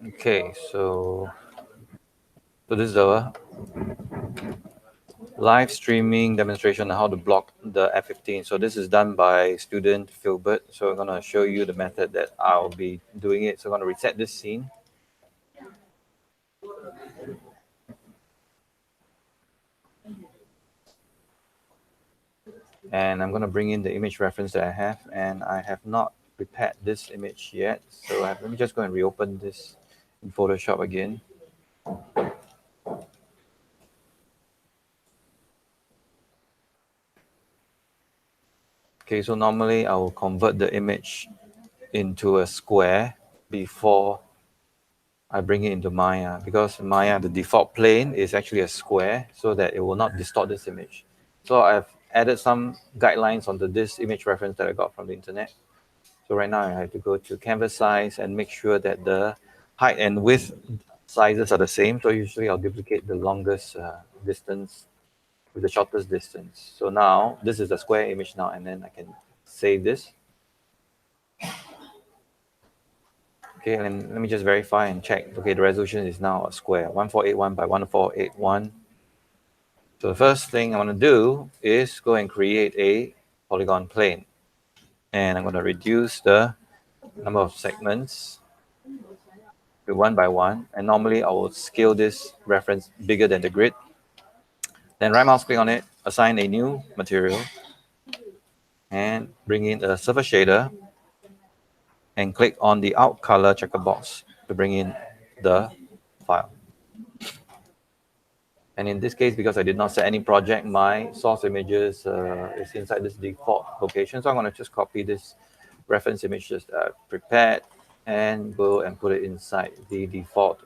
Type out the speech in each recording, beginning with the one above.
Okay, so this is the live streaming demonstration on how to block the F-15. So this is done by student Philbert. So I'm going to show you the method that I'll be doing it. So I'm going to reset this scene. And I'm going to bring in the image reference that I have, and I have not prepared this image yet. So let me just go and reopen this in Photoshop again. Okay, so normally I will convert the image into a square before I bring it into Maya, because Maya, the default plane is actually a square so that it will not distort this image. So I've added some guidelines onto this image reference that I got from the internet. So right now I have to go to canvas size and make sure that the height and width sizes are the same. So usually I'll duplicate the longest distance with the shortest distance. So now this is a square image now, and then I can save this. Okay, and let me just verify and check. Okay, the resolution is now a square, 1481 by 1481. So the first thing I want to do is go and create a polygon plane. And I'm going to reduce the number of segments to 1 by 1. And normally I will scale this reference bigger than the grid. Then right mouse click on it, assign a new material, and bring in a surface shader, and click on the out color checkerbox to bring in the file. And in this case, because I did not set any project, my source images is inside this default location. So I'm going to just copy this reference image just prepared and go and put it inside the default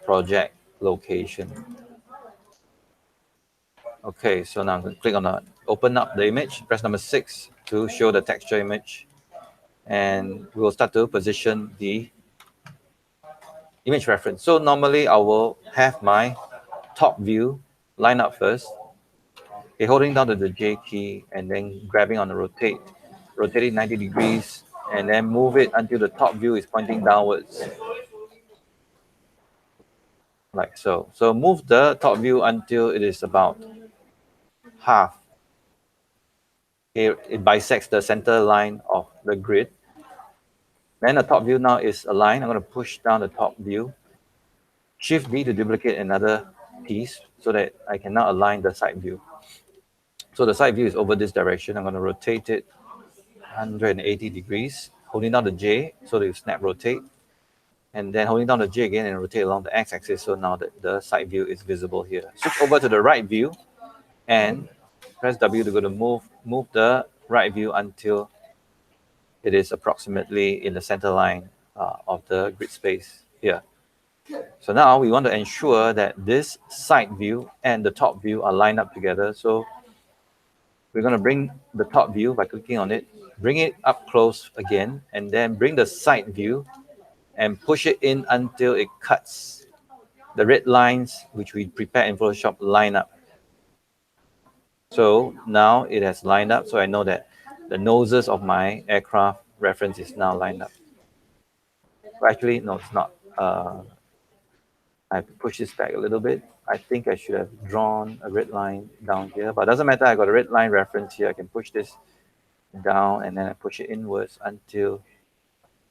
project location. Okay, so now I'm going to click on open up the image, press number 6 to show the texture image. And we will start to position the image reference. So normally I will have my top view line up first. Okay, holding down to the J key and then grabbing on the rotate, rotating 90 degrees, and then move it until the top view is pointing downwards. Like so. So move the top view until it is about half. Okay, it bisects the center line of the grid. Then the top view now is aligned. I'm going to push down the top view. Shift D to duplicate another piece so that I can now align the side view. So the side view is over this direction. I'm going to rotate it 180 degrees, holding down the J so that you snap rotate, and then holding down the J again and rotate along the x-axis. So now the side view is visible here. Switch over to the right view and press W to go to move the right view until it is approximately in the center line of the grid space here. So now we want to ensure that this side view and the top view are lined up together. So we're going to bring the top view by clicking on it, bring it up close again, and then bring the side view and push it in until it cuts. The red lines which we prepared in Photoshop line up. So now it has lined up, so I know that the noses of my aircraft reference is now lined up. Well, actually, no, it's not. I have to push this back a little bit. I think I should have drawn a red line down here, but it doesn't matter. I got a red line reference here. I can push this down and then I push it inwards until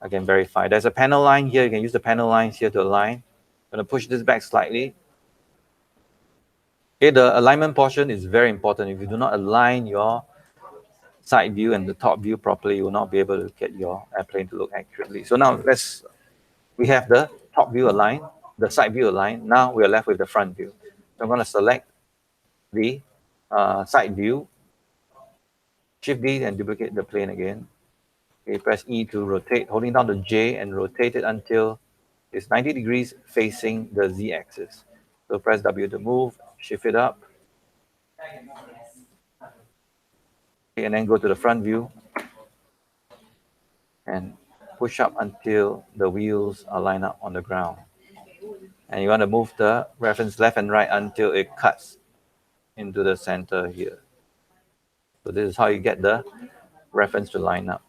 I can verify. There's a panel line here. You can use the panel lines here to align. I'm going to push this back slightly. Okay, the alignment portion is very important. If you do not align your side view and the top view properly, you will not be able to get your airplane to look accurately. So now we have the top view aligned, the side view aligned. Now we are left with the front view. So I'm going to select the side view, Shift D and duplicate the plane again. Okay, press E to rotate, holding down the J and rotate it until it's 90 degrees facing the Z axis. So press W to move, shift it up. Okay, and then go to the front view and push up until the wheels are lined up on the ground. And you want to move the reference left and right until it cuts into the center here. So this is how you get the reference to line up.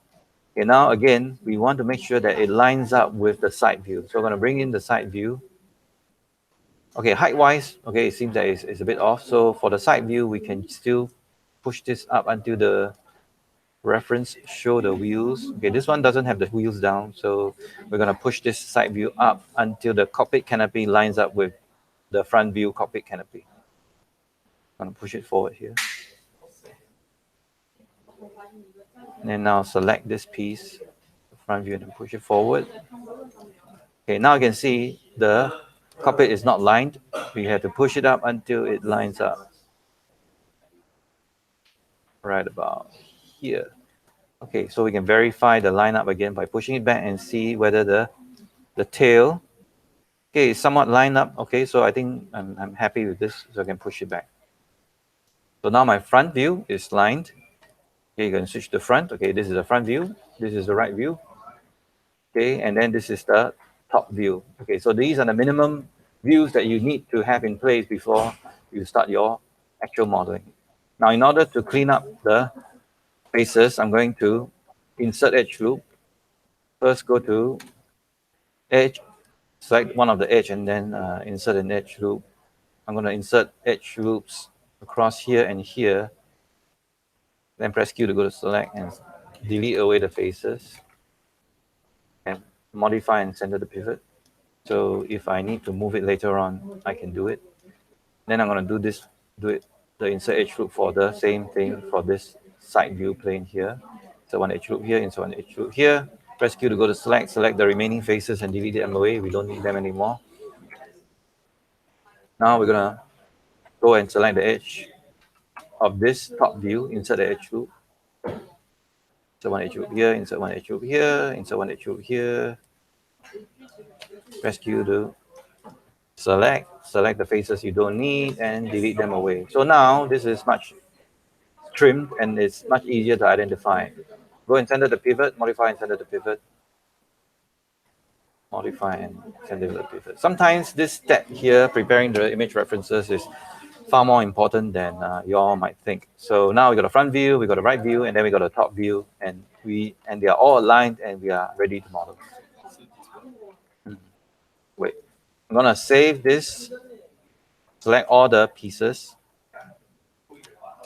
Okay, now again, we want to make sure that it lines up with the side view. So we're going to bring in the side view. Okay, height-wise, okay, it seems that it's a bit off. So for the side view, we can still push this up until the reference show the wheels. Okay, this one doesn't have the wheels down, so we're going to push this side view up until the cockpit canopy lines up with the front view cockpit canopy. I'm going to push it forward here. And then now select this piece, the front view, and push it forward. Okay, now you can see the cockpit is not lined. We have to push it up until it lines up. Right about here. Okay, so we can verify the lineup again by pushing it back and see whether the tail, okay, is somewhat lined up. Okay, so I think I'm happy with this, so I can push it back. So now my front view is lined. Okay, you can switch to front. Okay, this is the front view. This is the right view. Okay, and then this is the top view. Okay, so these are the minimum views that you need to have in place before you start your actual modeling. Now, in order to clean up the faces, I'm going to insert edge loop. First, go to edge, select one of the edge, and then insert an edge loop. I'm going to insert edge loops across here and here. Then press Q to go to select and delete away the faces. And modify and center the pivot. So if I need to move it later on, I can do it. Then I'm going to do the insert edge loop for the same thing for this side view plane here. So one edge loop here, insert one edge loop here. Press Q to go to select the remaining faces and delete them away. We don't need them anymore. Now we're going to go and select the edge of this top view, insert the edge loop. Insert one edge loop here, insert one edge loop here, insert one edge loop here. Press Q to select the faces you don't need and delete them away. So now this is much trimmed and it's much easier to identify. Go and center the pivot, modify and center the pivot. Modify and center the pivot. Sometimes this step here, preparing the image references, is far more important than you all might think. So now we got a front view, we got a right view, and then we got a top view, and they are all aligned and we are ready to model. Wait, I'm gonna save this, select all the pieces,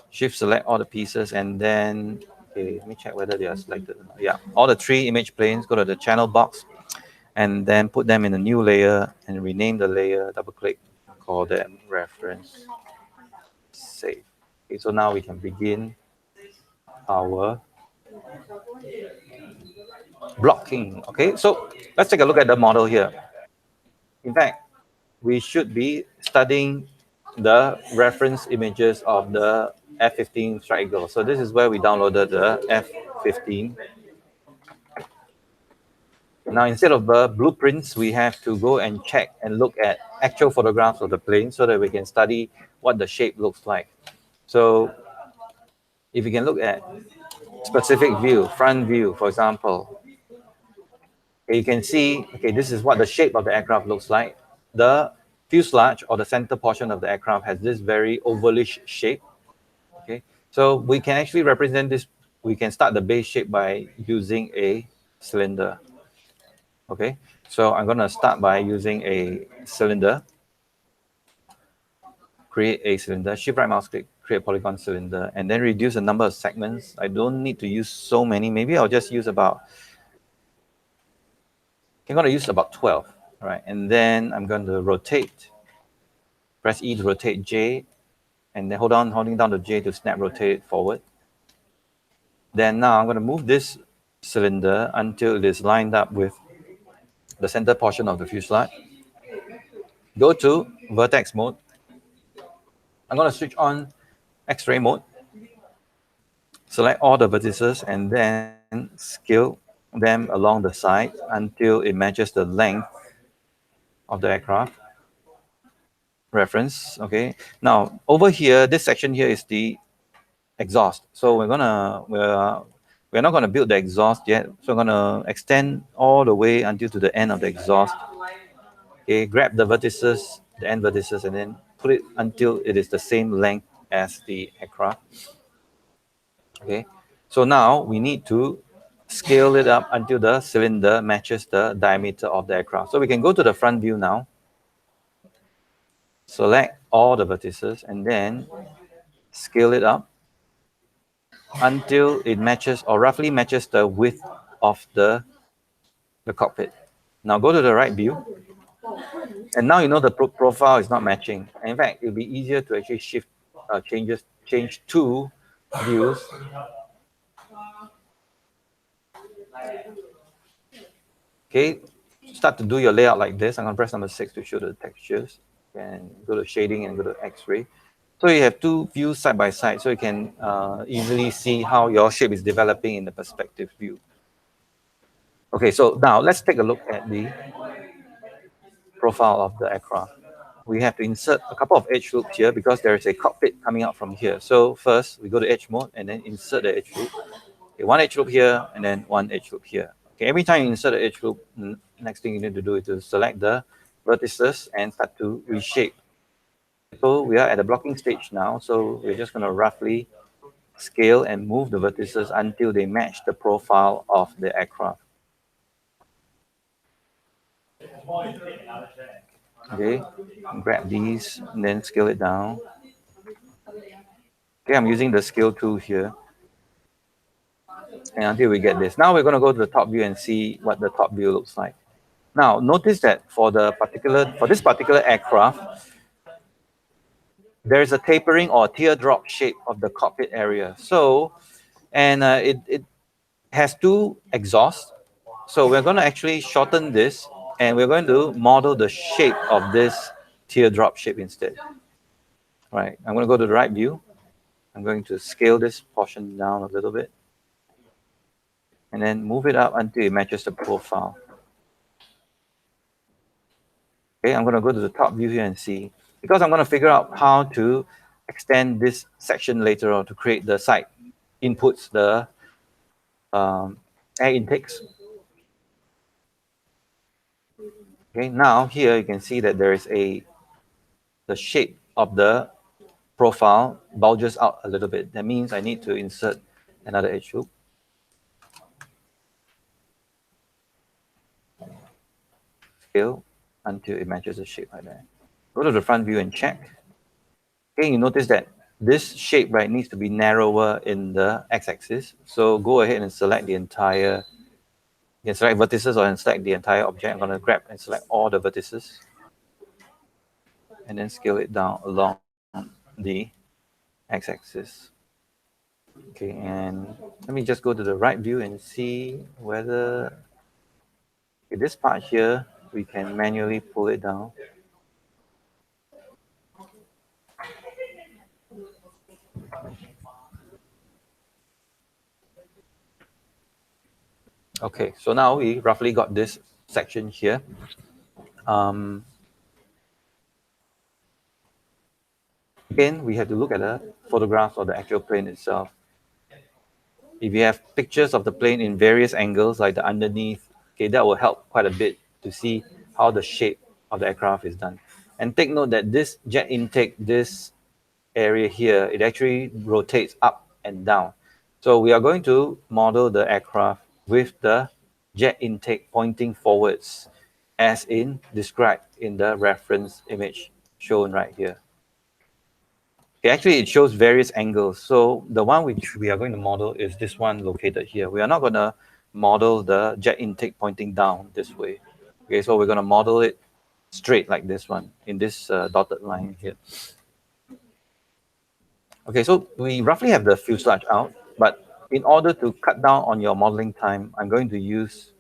shift select all the pieces, and then okay, let me check whether they are selected or not. Yeah, all the 3 image planes, go to the channel box and then put them in a new layer and rename the layer, double click, call them reference, save. Okay, so now we can begin our blocking. Okay, so let's take a look at the model here. In fact, we should be studying the reference images of the F-15 Strike Eagle. So this is where we downloaded the F-15. Now, instead of blueprints, we have to go and check and look at actual photographs of the plane so that we can study what the shape looks like. So if you can look at specific view, front view, for example, you can see, okay, this is what the shape of the aircraft looks like. The fuselage or the center portion of the aircraft has this very ovalish shape. Okay, so we can actually represent this. We can start the base shape by using a cylinder. Okay, so I'm going to start by using a cylinder. Create a cylinder, shift right mouse click, create a polygon cylinder, and then reduce the number of segments. I don't need to use so many. Maybe I'll just use about, I'm going to use about 12. All right, and then I'm going to rotate. Press E to rotate J, and then holding down the J to snap rotate it forward. Then now I'm going to move this cylinder until it is lined up with the center portion of the fuselage. Go to vertex mode. I'm going to switch on X-ray mode. Select all the vertices and then scale them along the side until it matches the length of the aircraft. Reference, okay. Now over here, this section here is the exhaust. So we're not gonna build the exhaust yet. So I'm gonna extend all the way until to the end of the exhaust. Okay, grab the vertices, the end vertices, and then put it until it is the same length as the aircraft. Okay, so now we need to scale it up until the cylinder matches the diameter of the aircraft. So we can go to the front view now, select all the vertices, and then scale it up until it matches or roughly matches the width of the cockpit. Now go to the right view, and now you know the profile is not matching. In fact, it'll be easier to actually change two views. Okay, start to do your layout like this. I'm going to press number 6 to show the textures, and go to shading and go to X-ray. So you have two views side by side, so you can easily see how your shape is developing in the perspective view. Okay, so now let's take a look at the profile of the aircraft. We have to insert a couple of edge loops here because there is a cockpit coming out from here. So first we go to edge mode and then insert the edge loop. Okay, one edge loop here and then one edge loop here. Okay, every time you insert the edge loop, next thing you need to do is to select the vertices and start to reshape. So we are at the blocking stage now. So we're just going to roughly scale and move the vertices until they match the profile of the aircraft. Okay, grab these and then scale it down. Okay, I'm using the scale tool here. And until we get this. Now we're going to go to the top view and see what the top view looks like. Now, notice that for this particular aircraft, there is a tapering or teardrop shape of the cockpit area. So, and it has two exhausts. So we're going to actually shorten this, and we're going to model the shape of this teardrop shape instead. Right, I'm going to go to the right view. I'm going to scale this portion down a little bit, and then move it up until it matches the profile. Okay, I'm going to go to the top view here and see, because I'm going to figure out how to extend this section later on to create the side inputs, the air intakes. Okay, now here you can see that there is the shape of the profile bulges out a little bit. That means I need to insert another edge loop. Scale until it matches the shape like that. Go to the front view and check. Okay, you notice that this shape, right, needs to be narrower in the x-axis. So go ahead and select the entire, you can select vertices or select the entire object. I'm going to grab and select all the vertices and then scale it down along the x-axis. Okay, and let me just go to the right view and see whether this part here, we can manually pull it down. Okay, so now we roughly got this section here. Again, we have to look at the photographs of the actual plane itself. If you have pictures of the plane in various angles, like the underneath, okay, that will help quite a bit to see how the shape of the aircraft is done. And take note that this jet intake, this area here, it actually rotates up and down. So we are going to model the aircraft with the jet intake pointing forwards, as in described in the reference image shown right here. Okay, actually, it shows various angles. So the one which we are going to model is this one located here. We are not going to model the jet intake pointing down this way. Okay, so we're going to model it straight like this one in this dotted line here. Okay, so we roughly have the fuselage out, but in order to cut down on your modeling time, I'm going to use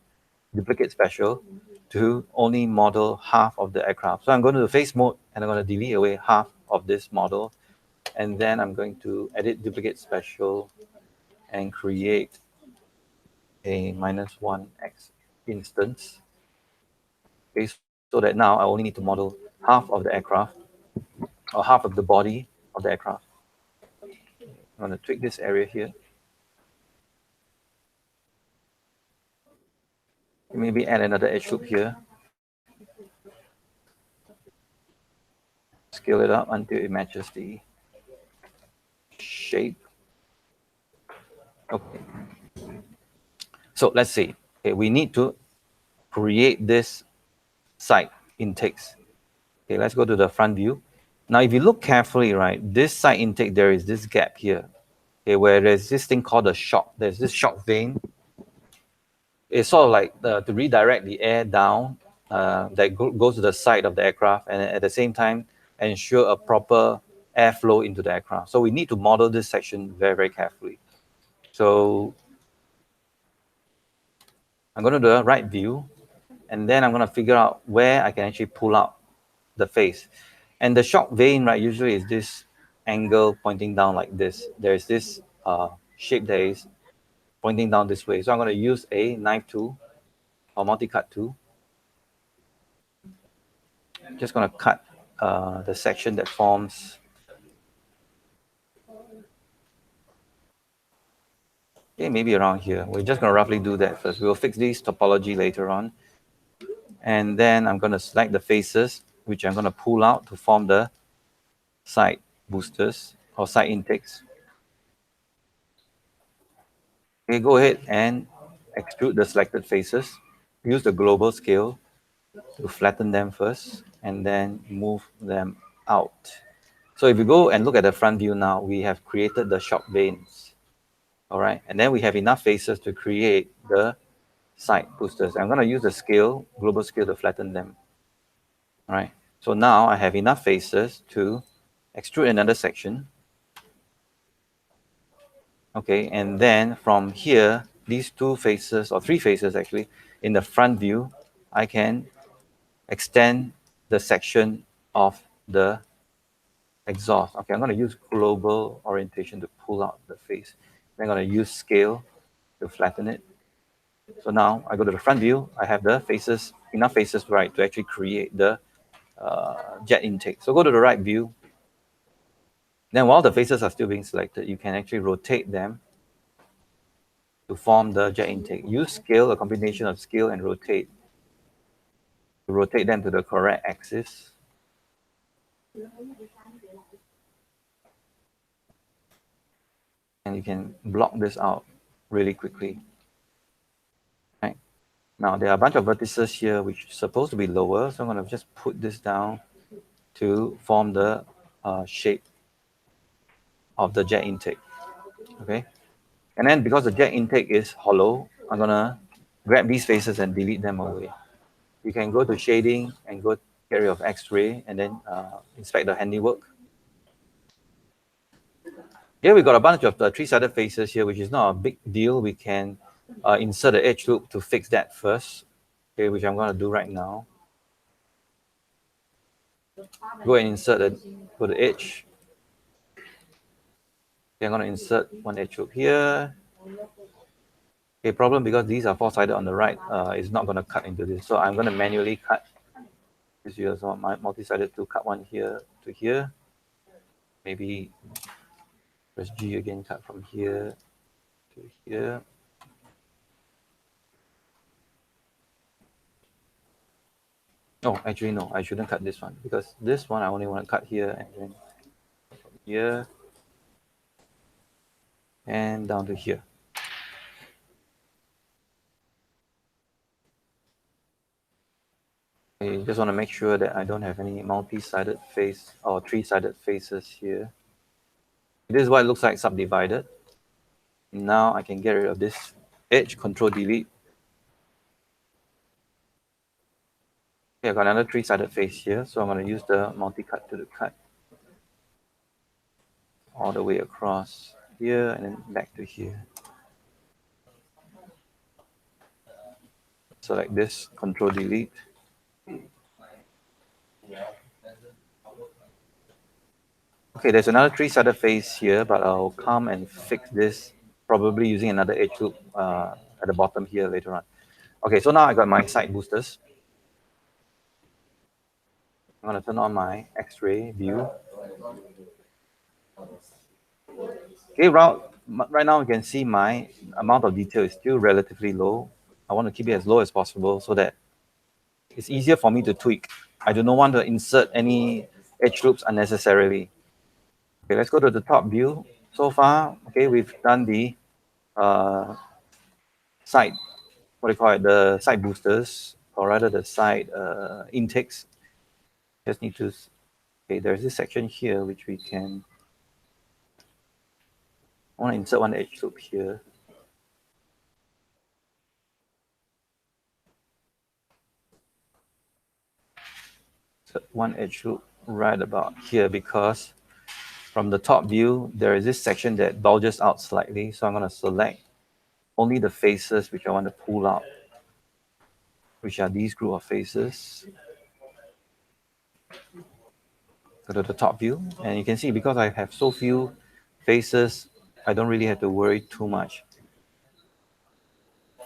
duplicate special to only model half of the aircraft. So I'm going to the face mode and I'm going to delete away half of this model. And then I'm going to edit duplicate special and create a -1x instance. Okay, so that now I only need to model half of the aircraft or half of the body of the aircraft. I'm going to tweak this area here. Maybe add another edge loop here. Scale it up until it matches the shape. Okay. So let's see. Okay, we need to create this side intakes. Okay, let's go to the front view. Now, if you look carefully, right, this side intake, there is this gap here, okay, where there's this thing called a shock. There's this shock vane. It's sort of like to redirect the air down that goes to the side of the aircraft, and at the same time ensure a proper airflow into the aircraft. So we need to model this section very, very carefully. So I'm going to do a right view, and then I'm going to figure out where I can actually pull out the face. And the shock vane, right, usually is this angle pointing down like this. There's this shape that is pointing down this way. So I'm going to use a knife tool or multi-cut tool. I'm just going to cut the section that forms. Okay, maybe around here. We're just going to roughly do that first. We'll fix these topology later on. And then I'm going to select the faces, which I'm going to pull out to form the side boosters or side intakes. Okay, go ahead and extrude the selected faces. Use the global scale to flatten them first and then move them out. So if you go and look at the front view now, we have created the shock vanes. All right, and then we have enough faces to create the side boosters. I'm going to use the scale, global scale, to flatten them. All right, so now I have enough faces to extrude another section. Okay, and then from here, these two faces, or three faces actually, in the front view, I can extend the section of the exhaust. Okay, I'm going to use global orientation to pull out the face. Then I'm going to use scale to flatten it. So now I go to the front view. I have the faces, enough faces, right, to actually create the jet intake. So go to the right view. Then while the faces are still being selected, you can actually rotate them to form the jet intake. Use scale, a combination of scale and rotate, to rotate them to the correct axis. And you can block this out really quickly. Right. Now there are a bunch of vertices here which is supposed to be lower, so I'm going to just put this down to form the shape of the jet intake. Okay, and then because the jet intake is hollow, I'm going to grab these faces and delete them away. You can go to shading and go get rid of X-ray and then inspect the handiwork. Here we got a bunch of three-sided faces here, which is not a big deal. We can insert the edge loop to fix that first, okay, which I'm going to do right now. Go and insert the edge. Okay, I'm going to insert one edge loop here. Okay, problem because these are four-sided on the right, it's not going to cut into this. So I'm going to manually cut this here. So my multi-sided to cut one here to here. Maybe press G again, cut from here to here. Oh, actually, no, I shouldn't cut this one because this one I only want to cut here and then from here and down to here. I just want to make sure that I don't have any multi-sided face or three-sided faces here. This is what it looks like subdivided. Now I can get rid of this edge, Control Delete. Okay, I got another three-sided face here, so I'm going to use the multi-cut to cut all the way across here and then back to here. So like this, Control Delete. Okay, there's another three-sided face here, but I'll come and fix this probably using another edge loop at the bottom here later on. Okay, so now I got my side boosters. I'm going to turn on my X-ray view. Okay, right now you can see my amount of detail is still relatively low. I want to keep it as low as possible so that it's easier for me to tweak. I do not want to insert any edge loops unnecessarily. Okay, let's go to the top view. So far, okay, we've done the side what do you call it, the side boosters, or rather the side intakes. Just need to, okay, there's this section here which we can, I want to insert one edge loop here. So one edge loop right about here, because from the top view, there is this section that bulges out slightly. So I'm going to select only the faces which I want to pull out, which are these group of faces. Go to the top view, and you can see because I have so few faces, I don't really have to worry too much.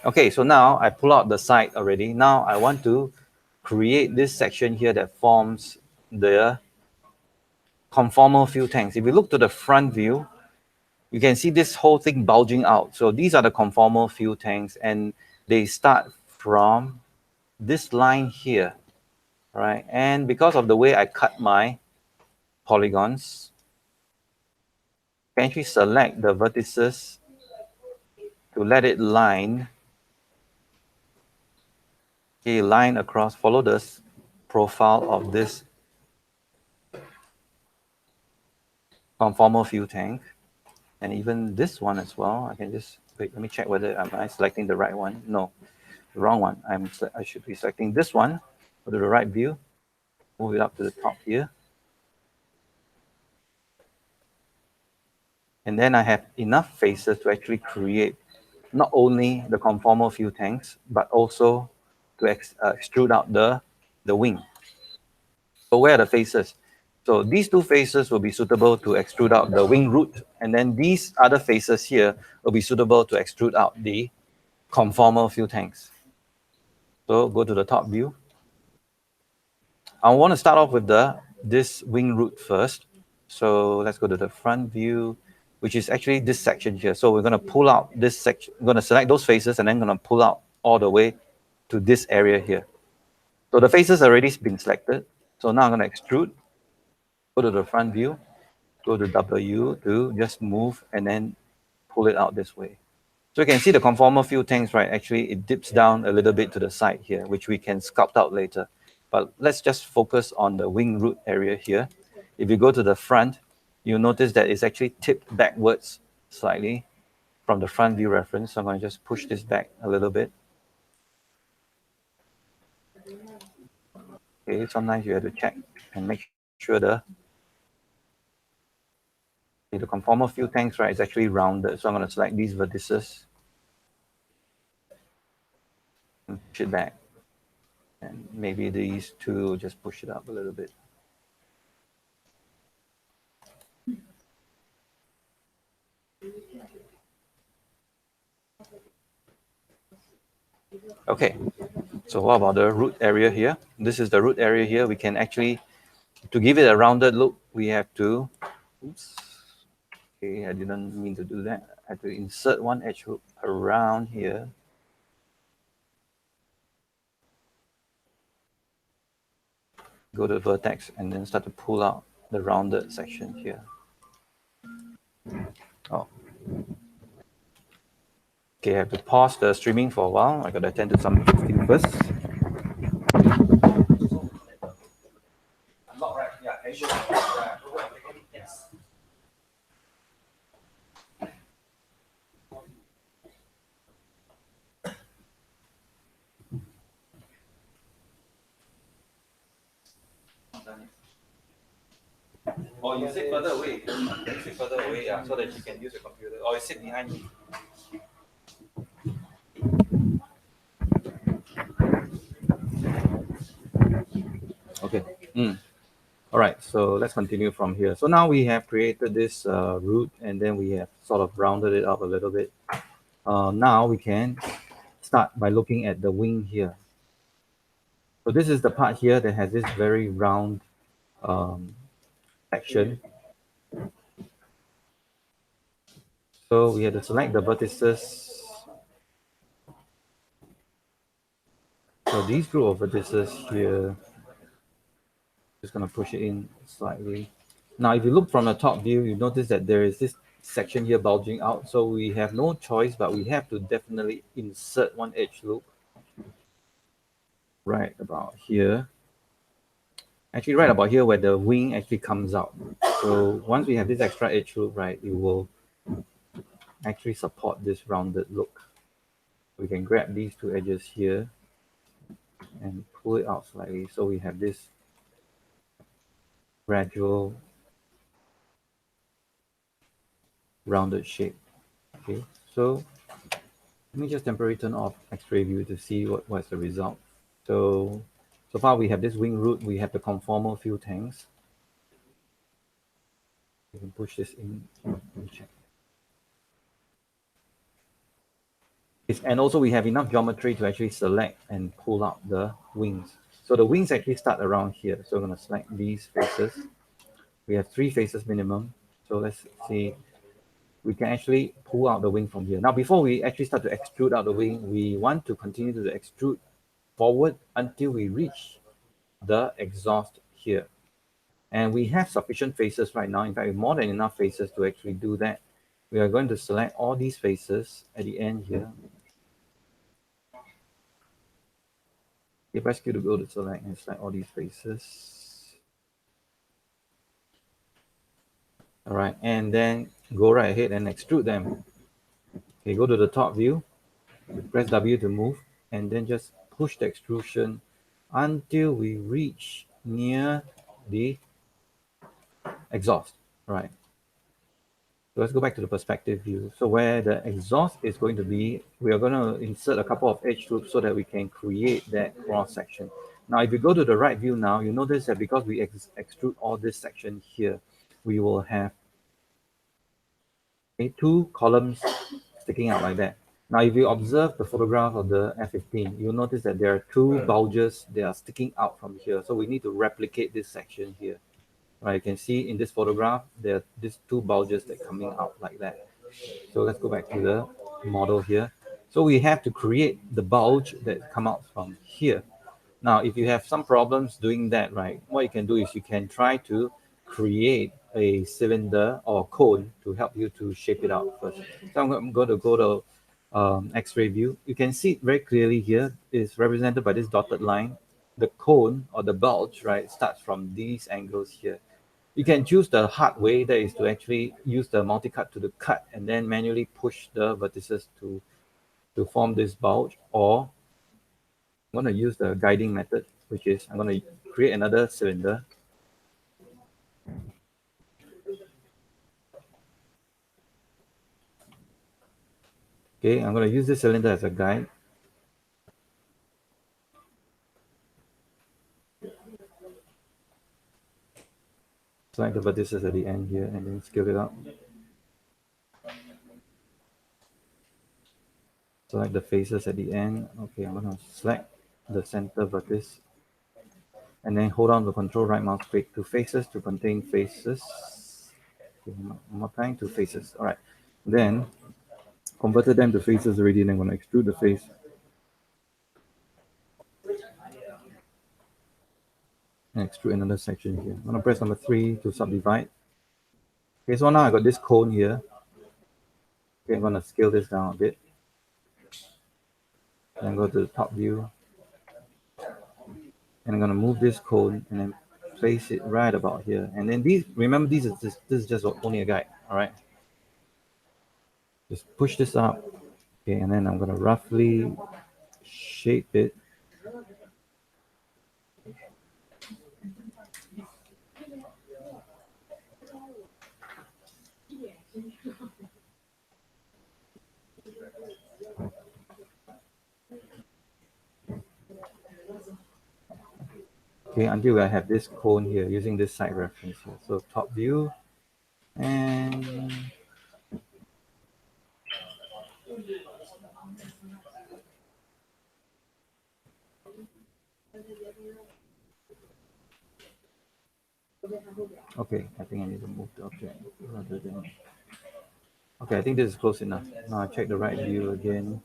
Okay, so now I pull out the side already. Now I want to create this section here that forms the conformal fuel tanks. If you look to the front view, you can see this whole thing bulging out. So these are the conformal fuel tanks, and they start from this line here, right? And because of the way I cut my polygons, you can actually select the vertices to let it line, okay, line across, follow the profile of this conformal fuel tank, and even this one as well. I can just wait. Let me check whether I selecting the right one. No, the wrong one. I should be selecting this one. Go to the right view, move it up to the top here, and then I have enough faces to actually create not only the conformal fuel tanks, but also to extrude out the wing. So where are the faces? So these two faces will be suitable to extrude out the wing root, and then these other faces here will be suitable to extrude out the conformal fuel tanks. So go to the top view. I want to start off with this wing root first. So let's go to the front view, which is actually this section here. So we're going to pull out this section. I'm going to select those faces and then going to pull out all the way to this area here. So the faces already been selected. So now I'm going to extrude, go to the front view, go to W to just move and then pull it out this way. So you can see the conformal fuel tanks, right? Actually, it dips down a little bit to the side here, which we can sculpt out later. But let's just focus on the wing root area here. If you go to the front, you'll notice that it's actually tipped backwards slightly from the front view reference. So I'm going to just push this back a little bit. Okay, sometimes you have to check and make sure the conformal fuel tanks, right, is actually rounded. So I'm going to select these vertices and push it back. And maybe these two, just push it up a little bit. Okay, so what about the root area here? This is the root area here. We can actually, to give it a rounded look, we have to, oops, okay, I didn't mean to do that. I have to insert one edge hook around here. Go to vertex and then start to pull out the rounded section here. Oh. Okay, I have to pause the streaming for a while. I gotta attend to some things first. Or you sit further away. You sit further away, yeah, so that you can use the computer. Or you sit behind me. Okay. All right, so let's continue from here. So now we have created this root, and then we have sort of rounded it up a little bit. Now we can start by looking at the wing here. So this is the part here that has this very round section. So we have to select the vertices. So these group of vertices here, just gonna push it in slightly. Now, if you look from the top view, you notice that there is this section here bulging out. So we have no choice, but we have to definitely insert one edge loop right about here. Actually, right about here where the wing actually comes out. So once we have this extra edge loop, right, it will actually support this rounded look. We can grab these two edges here and pull it out slightly, so we have this gradual rounded shape. Okay, so let me just temporarily turn off X-ray view to see what's the result. So far we have this wing root, we have the conformal fuel tanks. You can push this in and check. And also we have enough geometry to actually select and pull out the wings. So the wings actually start around here. So I'm going to select these faces. We have 3 faces minimum. So let's see, we can actually pull out the wing from here. Now, before we actually start to extrude out the wing, we want to continue to extrude forward until we reach the exhaust here. And we have sufficient faces right now. In fact, more than enough faces to actually do that. We are going to select all these faces at the end here. Press Q to go to select and select all these faces. All right, and then go right ahead and extrude them. Okay, go to the top view, press W to move, and then just push the extrusion until we reach near the exhaust. All right. So let's go back to the perspective view. So where the exhaust is going to be, we are going to insert a couple of edge loops so that we can create that cross section. Now, if you go to the right view now, you notice that because we extrude all this section here, we will have 2 columns sticking out like that. Now, if you observe the photograph of the F-15, you'll notice that there are 2 bulges that are sticking out from here. So we need to replicate this section here. Right, you can see in this photograph, there are these 2 bulges that are coming out like that. So let's go back to the model here. So we have to create the bulge that come out from here. Now, if you have some problems doing that, right, what you can do is you can try to create a cylinder or cone to help you to shape it out first. So I'm going to go to X-ray view. You can see it very clearly here. It's represented by this dotted line. The cone or the bulge, right, starts from these angles here. You can choose the hard way, that is to actually use the multi-cut to the cut and then manually push the vertices to form this bulge, or I'm going to use the guiding method, which is I'm going to create another cylinder. Okay, I'm going to use this cylinder as a guide. Select the vertices at the end here and then scale it up. Select the faces at the end. Okay, I'm going to select the center vertex and then hold on the control right mouse click to faces to contain faces. Okay, one more time to faces. All right. Then converted them to faces already, and I'm going to extrude the face. And extrude another section here. I'm going to press number 3 to subdivide. Okay, so now I got this cone here. Okay, I'm going to scale this down a bit. Then go to the top view. And I'm going to move this cone and then place it right about here. And then these, remember, this is just only a guide. All right. Just push this up. Okay, and then I'm going to roughly shape it. Okay, until I have this cone here using this side reference here. So top view and okay, I think I need to move the object rather than. Okay, I think this is close enough. Now I check the right view again.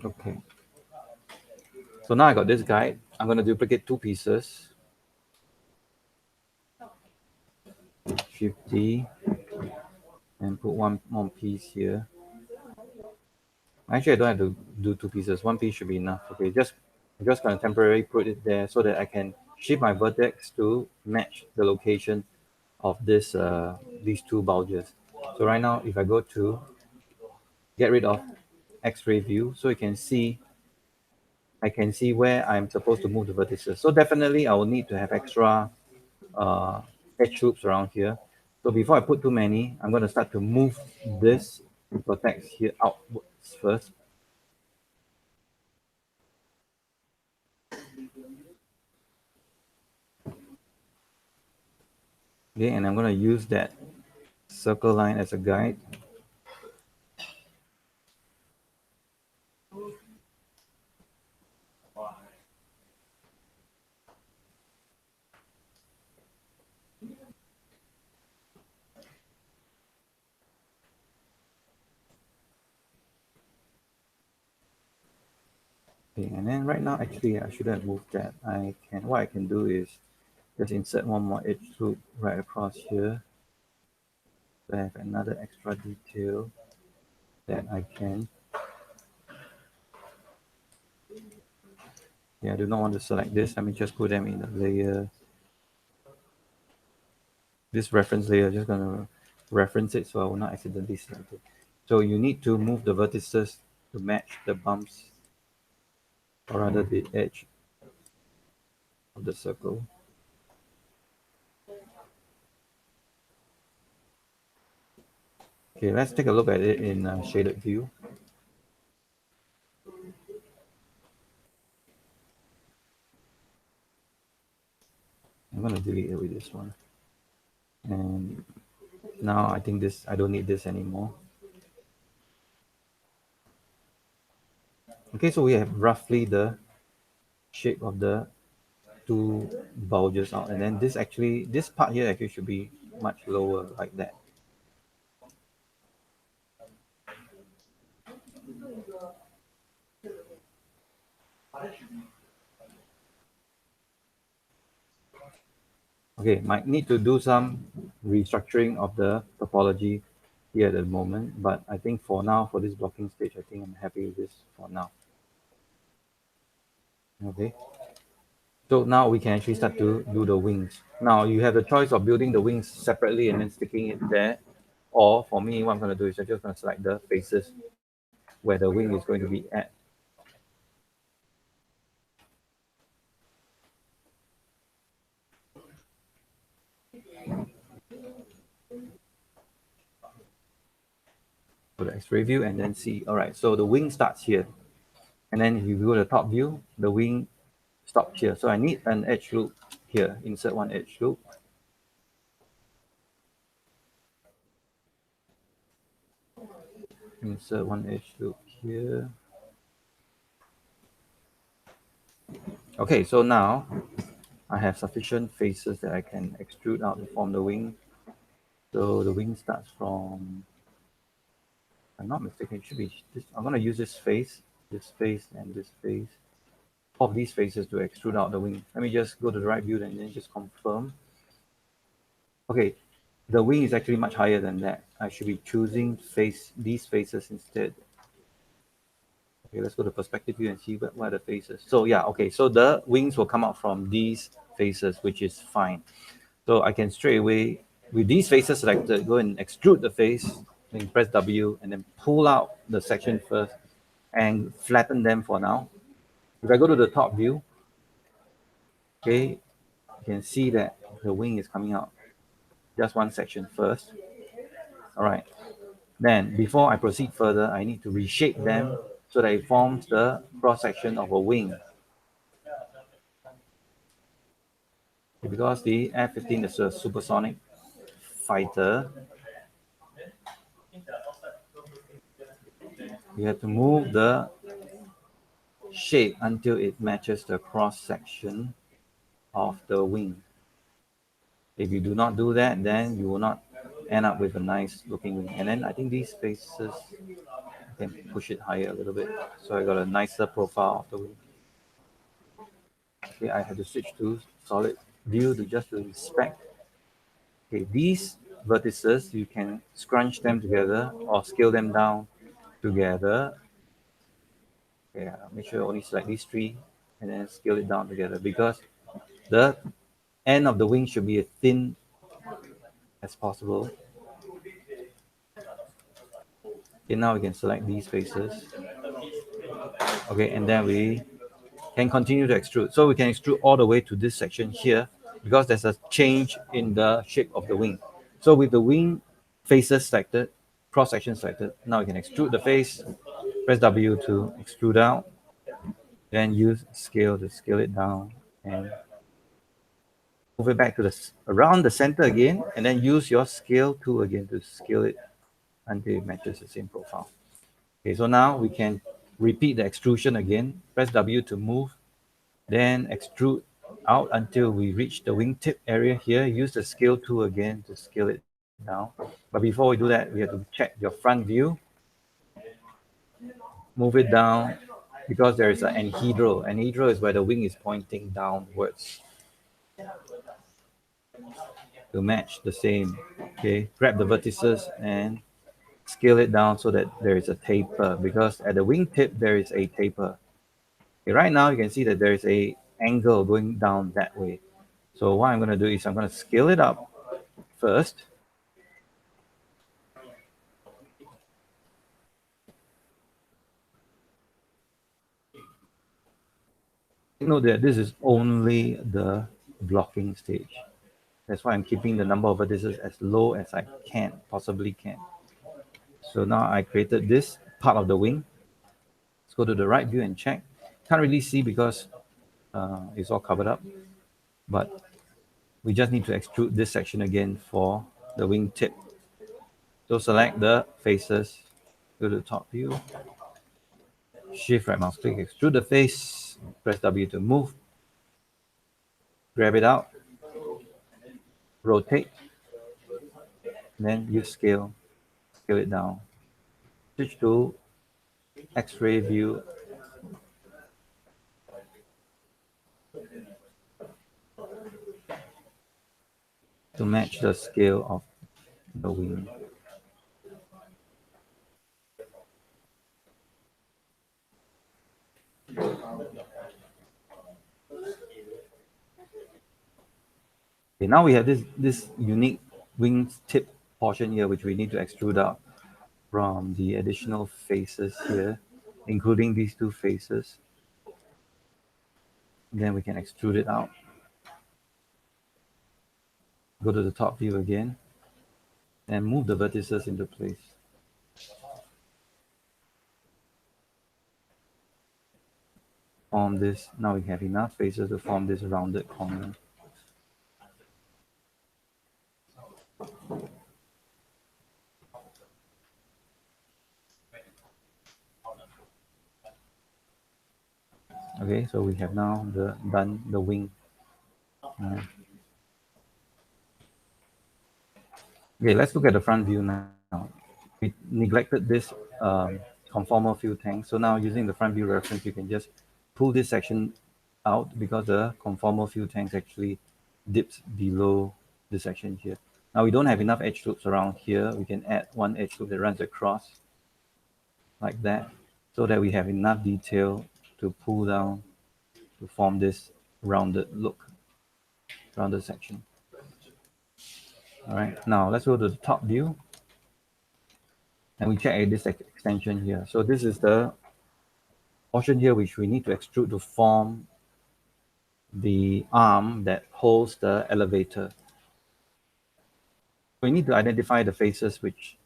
Okay. So now I got this guide. I'm going to duplicate 2 pieces. Shift D and put one more piece here. Actually, I don't have to do 2 pieces. 1 piece should be enough. Okay, I'm just going to temporarily put it there so that I can shift my vertex to match the location of these 2 bulges. So right now, if I go to get rid of X-ray view, so you can see, I can see where I'm supposed to move the vertices. So definitely, I will need to have extra edge loops around here. So before I put too many, I'm going to start to move this vertex here outwards first. Okay, and I'm going to use that circle line as a guide. Okay, and then right now, actually, I shouldn't have moved that. What I can do is just insert one more edge loop right across here. So I have another extra detail that I can. Yeah, I do not want to select this. Let me just put them in the layer. This reference layer, just gonna reference it so I will not accidentally select it. So you need to move the vertices to match the bumps, or rather the edge of the circle. Okay, let's take a look at it in shaded view. I'm gonna delete it with this one. And now I think I don't need this anymore. Okay, so we have roughly the shape of the 2 bulges out. And then this part here actually should be much lower like that. Okay, might need to do some restructuring of the topology here at the moment, but I think for now, for this blocking stage, I think I'm happy with this for now. Okay, so now we can actually start to do the wings. Now you have the choice of building the wings separately and then sticking it there, or for me, what I'm going to do is I'm just going to select the faces where the wing is going to be at. Go to X-ray view and then see. All right, so the wing starts here, and then if you go to the top view, the wing stops here. So I need an edge loop here. Insert one edge loop. Insert one edge loop here. Okay, so now I have sufficient faces that I can extrude out to form the wing. So the wing starts from, if I'm not mistaken, it should be this. I'm going to use this face, and this face, of these faces to extrude out the wing. Let me just go to the right view and then just confirm. Okay, the wing is actually much higher than that. I should be choosing these faces instead. Okay, let's go to perspective view and see what are the faces. So yeah, okay, so the wings will come out from these faces, which is fine. So I can straight away, with these faces selected, go and extrude the face, then press W, and then pull out the section first and flatten them for now. If I go to the top view, okay, you can see that the wing is coming out. Just one section first. All right. Then, before I proceed further, I need to reshape them so that it forms the cross-section of a wing. Because the F-15 is a supersonic fighter, you have to move the shape until it matches the cross-section of the wing. If you do not do that, then you will not end up with a nice looking wing. And then I think these faces, I can push it higher a little bit, so I got a nicer profile of the wing. Okay, I have to switch to solid view to just to inspect. Okay, these vertices, you can scrunch them together or scale them down together. Okay, make sure only select these three and then scale it down together because the end of the wing should be as thin as possible. Okay, now we can select these faces. Okay, and then we can continue to extrude. So we can extrude all the way to this section here because there's a change in the shape of the wing. So with the wing faces selected, cross section selected, now we can extrude the face, press W to extrude out, then use scale to scale it down and move it back to around the center again, and then use your scale tool again to scale it until it matches the same profile. Okay, so now we can repeat the extrusion again. Press W to move, then extrude out until we reach the wingtip area here. Use the scale tool again to scale it down. But before we do that, we have to check your front view. Move it down because there is an anhedral. Anhedral is where the wing is pointing downwards to match the same. Okay, grab the vertices and scale it down so that there is a taper because at the wingtip there is a taper. Okay, right now you can see that there is a angle going down that way. So what I'm going to do is I'm going to scale it up first. Note that this is only the blocking stage. That's why I'm keeping the number of vertices as low as I possibly can. So now I created this part of the wing. Let's go to the right view and check. Can't really see because it's all covered up, but we just need to extrude this section again for the wing tip. So select the faces, go to the top view, shift right mouse click, extrude the face, press W to move, grab it out, rotate, then use scale it down. Switch to X-ray view. To match the scale of the wing. Okay, now we have this unique wing tip portion here, which we need to extrude out from the additional faces here, including these two faces. Then we can extrude it out. Go to the top view again and move the vertices into place. Form this. Now we have enough faces to form this rounded corner. Okay, so we have now done the wing. Okay, let's look at the front view now. We neglected this conformal fuel tank. So now using the front view reference, you can just pull this section out because the conformal fuel tank actually dips below this section here. Now we don't have enough edge loops around here. We can add one edge loop that runs across like that so that we have enough detail to pull down to form this rounded look, rounded section. All right, now let's go to the top view. And we check this extension here. So this is the portion here which we need to extrude to form the arm that holds the elevator. We need to identify the faces which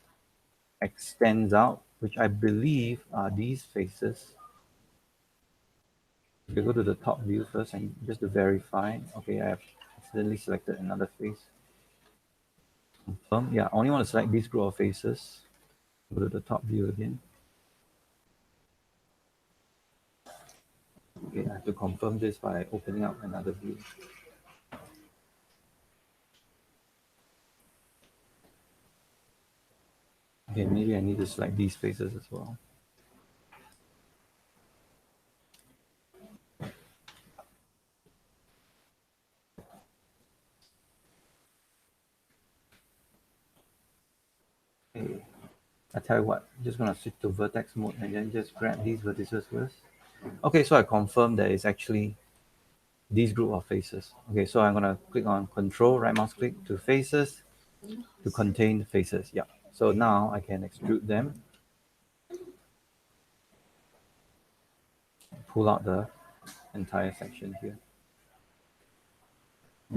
extends out, which I believe are these faces. We go to the top view first and just to verify. Okay, I have accidentally selected another face. Confirm. Yeah, I only want to select this group of faces. Go to the top view again. Okay, I have to confirm this by opening up another view. Okay, maybe I need to select these faces as well. Okay. I tell you what, I'm just gonna switch to vertex mode and then just grab these vertices first. Okay, so I confirm that it's actually these group of faces. Okay, so I'm gonna click on Control, right mouse click to faces, to contain faces. Yeah. So now I can extrude them, pull out the entire section here.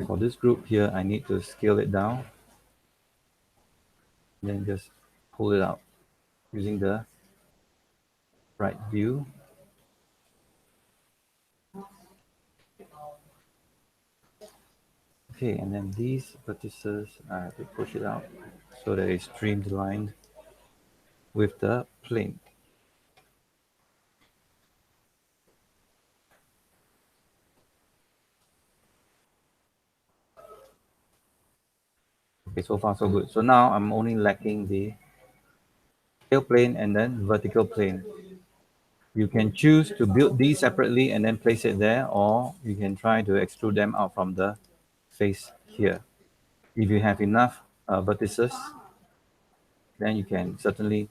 For this group here, I need to scale it down, and then just pull it out using the right view. Okay, and then these vertices, I have to push it out so that it's streamlined with the plane. Okay, so far so good. So now I'm only lacking the tail plane and then vertical plane. You can choose to build these separately and then place it there, or you can try to extrude them out from the face here. If you have enough vertices, then you can certainly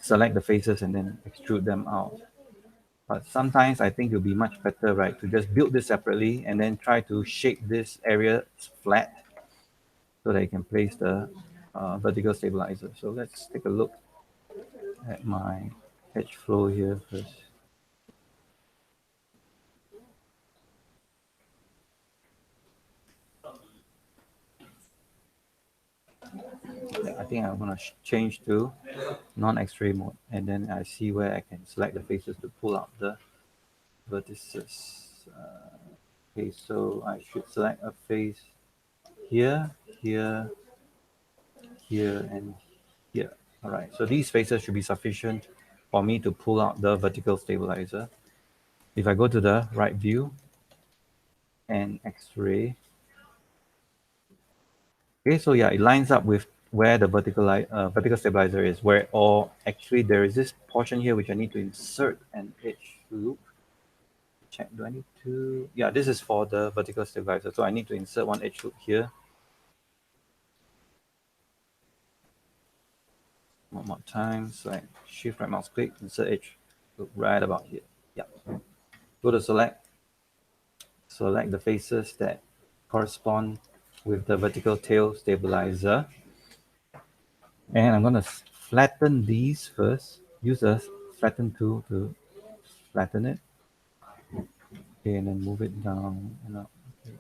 select the faces and then extrude them out. But sometimes I think it'll be much better, right, to just build this separately and then try to shape this area flat so that you can place the vertical stabilizer. So let's take a look at my edge flow here first. I think I'm gonna change to non-X-ray mode, and then I see where I can select the faces to pull out the vertices. Okay, so I should select a face here, here, here, and here. All right, so these faces should be sufficient for me to pull out the vertical stabilizer. If I go to the right view and X-ray, okay, so yeah, it lines up with where the vertical stabilizer is, where, or actually there is this portion here which I need to insert an edge loop. Check, do I need to, yeah, this is for the vertical stabilizer. So I need to insert one edge loop here. One more time, select shift right mouse click, insert edge loop right about here. Yeah. Go to select the faces that correspond with the vertical tail stabilizer. And I'm going to flatten these first. Use a flatten tool to flatten it. Okay, and then move it down and up. Okay.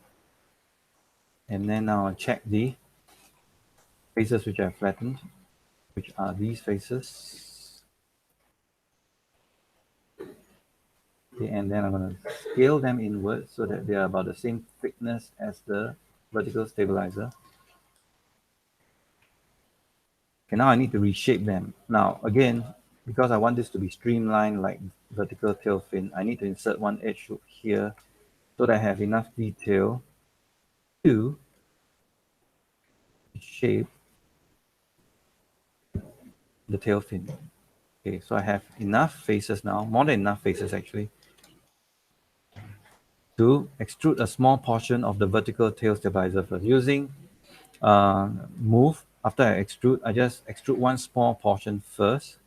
And then now I'll check the faces which I flattened, which are these faces. Okay, and then I'm going to scale them inward so that they are about the same thickness as the vertical stabilizer. Okay, now I need to reshape them. Now, again, because I want this to be streamlined like vertical tail fin, I need to insert one edge loop here so that I have enough detail to shape the tail fin. Okay, so I have enough faces now, more than enough faces actually, to extrude a small portion of the vertical tail stabilizer first. Using move, after I extrude, I just extrude one small portion first,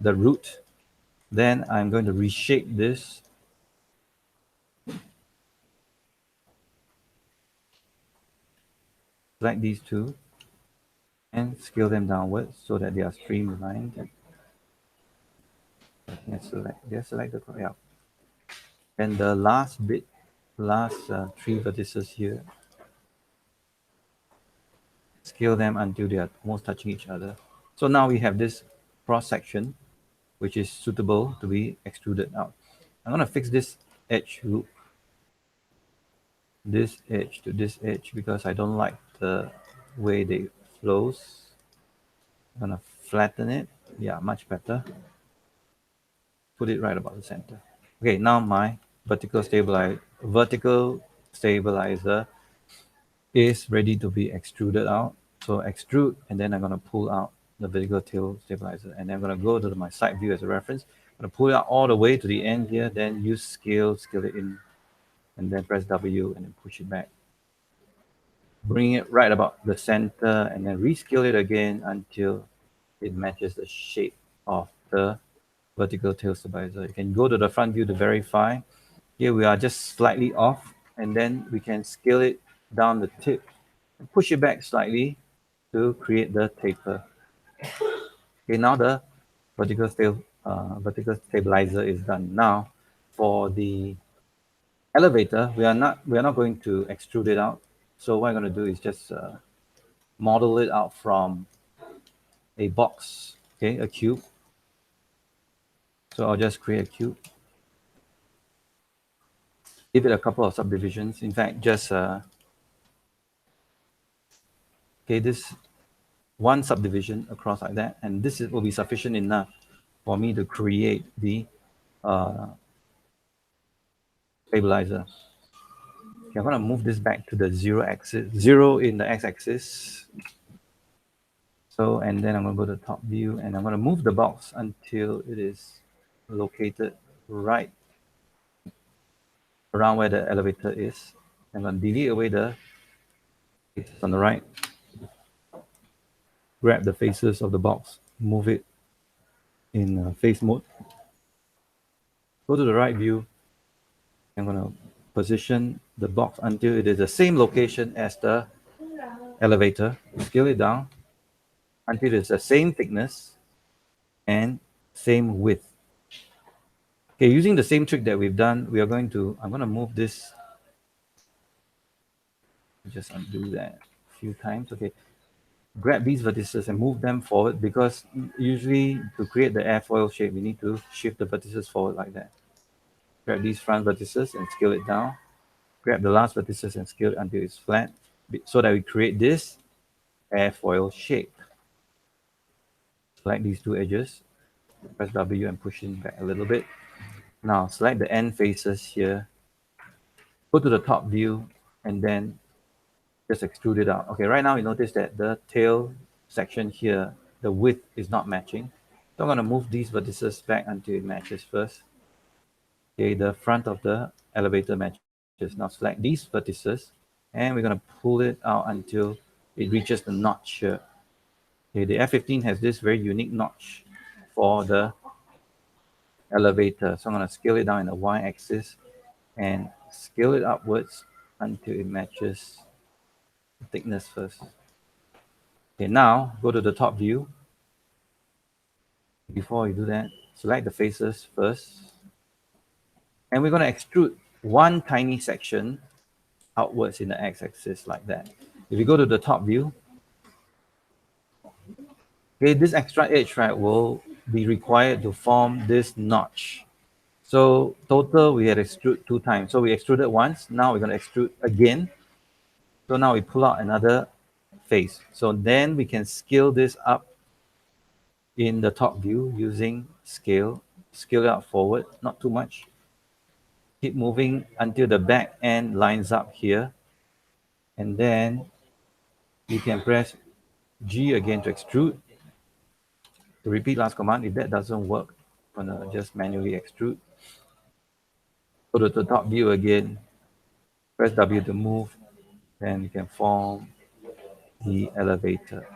the root. Then I'm going to reshape this like these two and scale them downwards so that they are streamlined. Let's select, select the, yeah. And the last bit, last three vertices here, scale them until they are almost touching each other. So now we have this cross section which is suitable to be extruded out. I'm going to fix this edge loop, this edge to this edge, because I don't like the way they flows. I'm going to flatten it. Yeah, much better. Put it right about the center. Okay, now my vertical stabilizer is ready to be extruded out. So extrude, and then I'm going to pull out the vertical tail stabilizer, and then I'm going to go to my side view as a reference. I'm going to pull it out all the way to the end here, then use scale it in, and then press W and then push it back. Bring it right about the center and then rescale it again until it matches the shape of the vertical tail stabilizer. You can go to the front view to verify. Here we are just slightly off, and then we can scale it down the tip and push it back slightly to create the taper. Okay, now the vertical stabilizer is done. Now, for the elevator, we are not going to extrude it out. So what I'm going to do is just model it out from a box, okay, a cube. So I'll just create a cube. Give it a couple of subdivisions. In fact, just okay, this one subdivision across like that, and will be sufficient enough for me to create the uh, stabilizer. Okay, I'm going to move this back to the zero in the x-axis. So, and then I'm going to go to top view, and I'm going to move the box until it is located right around where the elevator is. I'm going to delete away the faces on the right. Grab the faces of the box, move it in face mode. Go to the right view. I'm going to position the box until it is the same location as the elevator. Scale it down until it's the same thickness and same width. Okay, using the same trick that we've done, I'm going to move this. Just undo that a few times. Okay, grab these vertices and move them forward, because usually to create the airfoil shape, we need to shift the vertices forward like that. Grab these front vertices and scale it down. Grab the last vertices and scale it until it's flat, so that we create this airfoil shape. Select these two edges, press W and push it back a little bit. Now select the end faces here, go to the top view, and then just extrude it out. Okay, right now you notice that the tail section here, the width is not matching. So I'm going to move these vertices back until it matches first. Okay, the front of the elevator matches. Now select these vertices, and we're going to pull it out until it reaches the notch here. Okay, the F-15 has this very unique notch for the elevator. So I'm going to scale it down in the y-axis and scale it upwards until it matches the thickness first. Okay, now go to the top view. Before you do that, select the faces first. And we're going to extrude one tiny section outwards in the x-axis like that. If you go to the top view, okay, this extra edge, right, will be required to form this notch. So total, we had extrude 2 times. So we extruded once. Now we're going to extrude again. So now we pull out another face. So then we can scale this up in the top view using scale it out forward, not too much. Keep moving until the back end lines up here, and then you can press G again to extrude. To repeat last command. If that doesn't work, I'm gonna just manually extrude. Go to the top view again, press W to move, then you can form the elevator.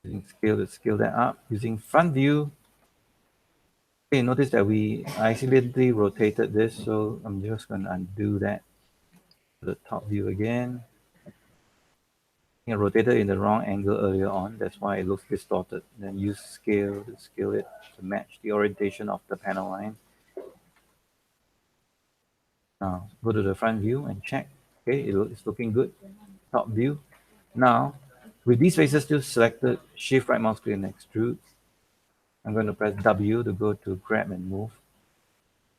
Using scale to scale that up. Using front view, okay, notice that we accidentally rotated this, so I'm just going to undo that. To the top view again. I rotated in the wrong angle earlier on, that's why it looks distorted. Then use scale to scale it to match the orientation of the panel line. Now go to the front view and check. Okay, it's looking good. Top view. Now, with these faces still selected, shift right mouse click and extrude. I'm going to press W to go to grab and move.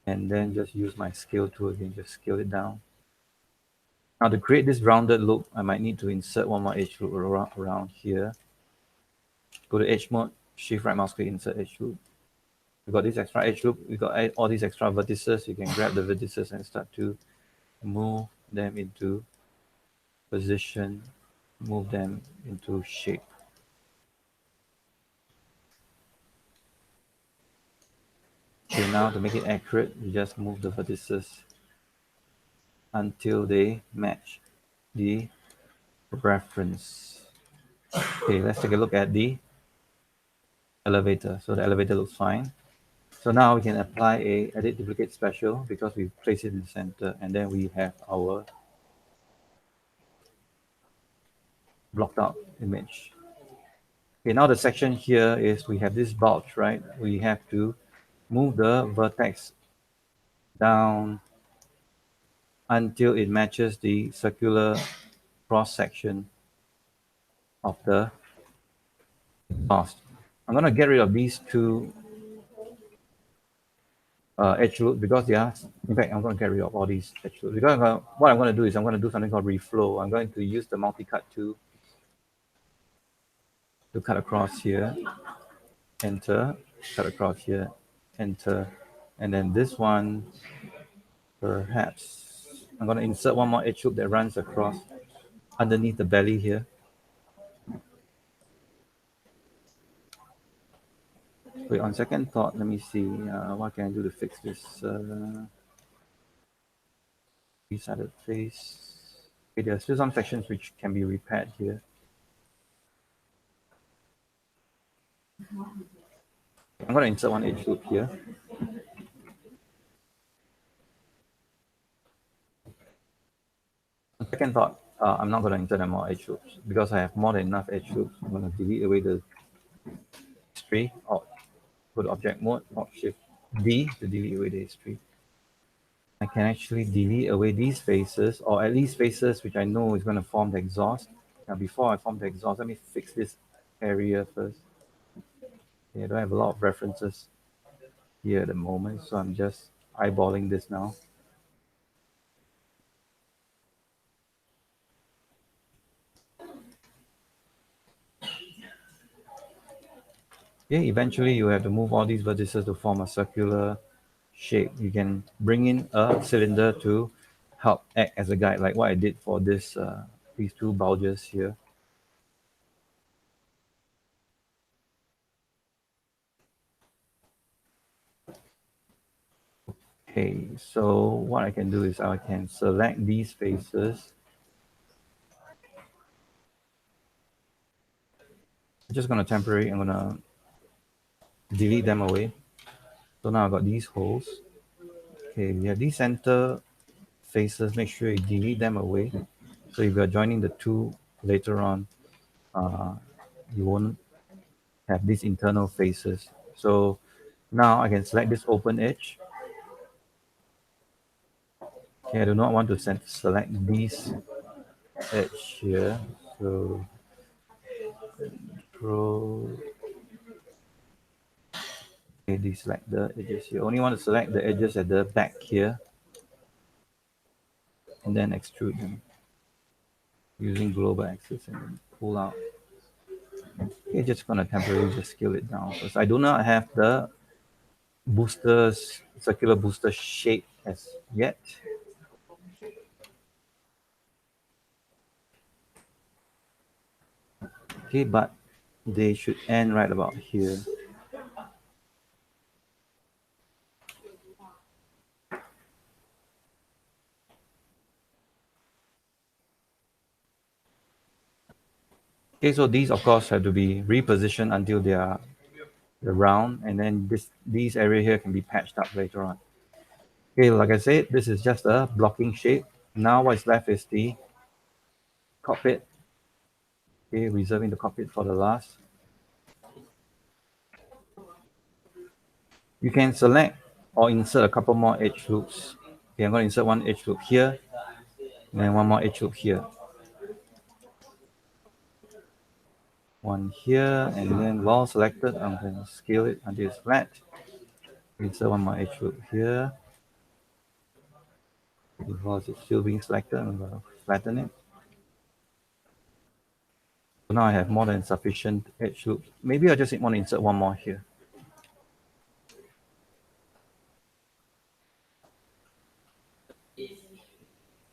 And then just use my scale tool again, just scale it down. Now to create this rounded look, I might need to insert one more edge loop around here. Go to edge mode, shift right mouse click, insert edge loop. We got this extra edge loop, we got all these extra vertices. You can grab the vertices and start to move them into position, move them into shape. Okay, now to make it accurate, you just move the vertices until they match the reference. Okay, let's take a look at the elevator. So the elevator looks fine. So now we can apply a edit duplicate special because we place it in the center, and then we have our blocked out image. Okay, now the section here is we have this bulge, right? We have to move the vertex down until it matches the circular cross section of the exhaust. I'm going to get rid of these two edge loops because they are, in fact, I'm going to get rid of all these edge loops. Because what I'm going to do is I'm going to do something called reflow. I'm going to use the multi-cut tool to cut across here, enter, cut across here, enter, and then this one, perhaps, I'm going to insert one more edge loop that runs across underneath the belly here. Wait, on second thought, let me see what can I do to fix this. Three-sided face. Okay, there are still some sections which can be repaired here. I'm going to insert one edge loop here. On second thought, I'm not going to insert more edge loops because I have more than enough edge loops. I'm going to delete away the history, or go to object mode, or shift D to delete away the history. I can actually delete away these faces, or at least faces which I know is going to form the exhaust. Now, before I form the exhaust, let me fix this area first. Okay, I don't have a lot of references here at the moment, so I'm just eyeballing this now. Yeah, eventually you have to move all these vertices to form a circular shape. You can bring in a cylinder to help act as a guide, like what I did for this these two bulges here. Okay, so what I can do is I can select these faces. I'm just going to temporarily, I'm going to delete them away. So now I've got these holes. Okay, we have these center faces. Make sure you delete them away. So if you're joining the two later on, you won't have these internal faces. So now I can select this open edge. Okay, I do not want to select these edge here. So control. Okay, deselect the edges. You only want to select the edges at the back here, and then extrude them using global axis and then pull out. Okay, just gonna temporarily just scale it down because I do not have the boosters, circular booster shape as yet. Okay, but they should end right about here. Okay, so these of course have to be repositioned until they are round, and then these area here can be patched up later on. Okay, like I said, this is just a blocking shape. Now what's left is the cockpit. Okay, reserving the cockpit for the last. You can select or insert a couple more edge loops. Okay, I'm going to insert one edge loop here, and then one more edge loop here. One here, and then while selected, I'm going to scale it until it's flat. Insert one more edge loop here. Because it's still being selected, I'm going to flatten it. So now I have more than sufficient edge loops. Maybe I just want to insert one more here.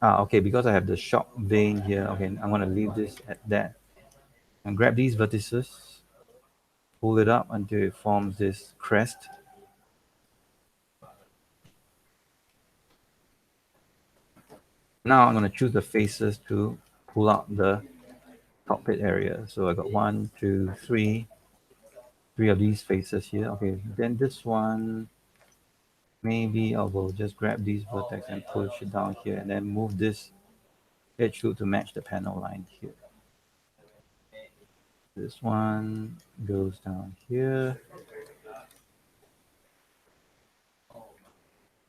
Okay, because I have the shock vane here, okay, I'm going to leave this at that. And grab these vertices, pull it up until it forms this crest. Now I'm going to choose the faces to pull out the cockpit area. So I got one, two, three of these faces here. Okay, then this one, maybe I will just grab these vertex and push it down here and then move this edge loop to match the panel line here. This one goes down here.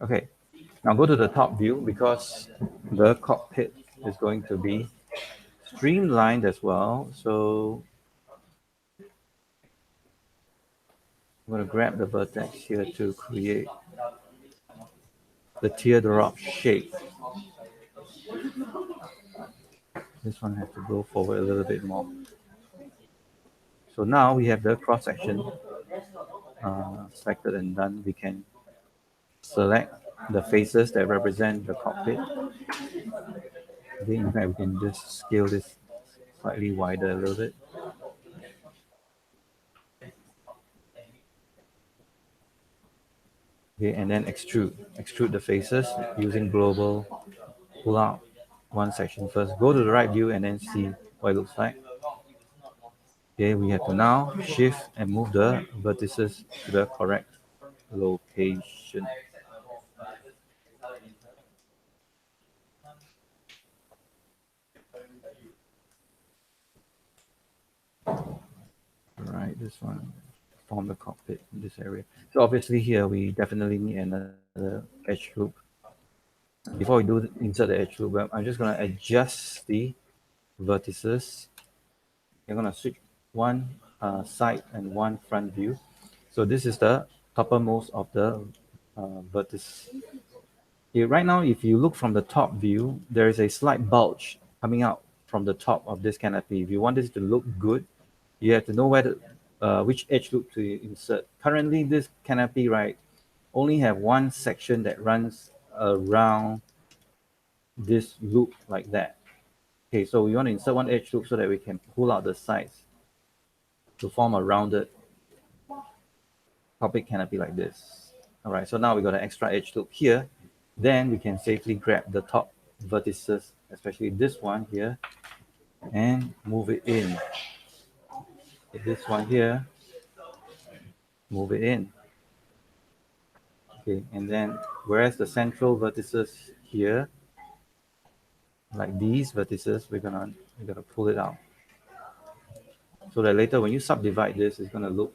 Okay, now go to the top view because the cockpit is going to be streamlined as well. So I'm going to grab the vertex here to create the teardrop shape. This one has to go forward a little bit more. So now we have the cross section selected and done. We can select the faces that represent the cockpit. Okay, in fact, we can just scale this slightly wider a little bit. Okay, and then extrude the faces using global. Pull out one section first. Go to the right view and then see what it looks like. Okay, we have to now shift and move the vertices to the correct location. Right, this one form the cockpit in this area. So obviously here we definitely need another edge loop. Before we do insert the edge loop, I'm just going to adjust the vertices. I'm going to switch one side and one front view. So this is the toppermost of the vertice. Okay, right now, if you look from the top view, there is a slight bulge coming out from the top of this canopy. If you want this to look good, you have to know where to, which edge loop to insert. Currently, this canopy, right, only have one section that runs around this loop like that. Okay, so we want to insert one edge loop so that we can pull out the sides to form a rounded topic canopy like this. All right, so now we got an extra edge loop here. Then we can safely grab the top vertices, especially this one here, and move it in. This one here, move it in. Okay, and then whereas the central vertices here, like these vertices, we're gonna pull it out. So that later when you subdivide this, it's gonna look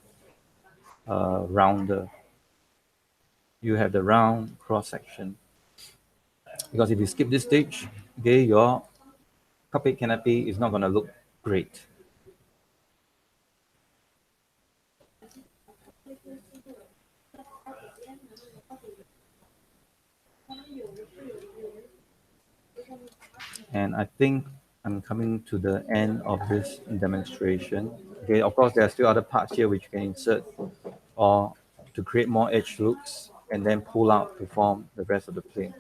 rounder. You have the round cross section. Because if you skip this stage, okay, your cockpit canopy is not gonna look great. And I think I'm coming to the end of this demonstration. Okay, of course, there are still other parts here which you can insert or to create more edge loops and then pull out to form the rest of the plane.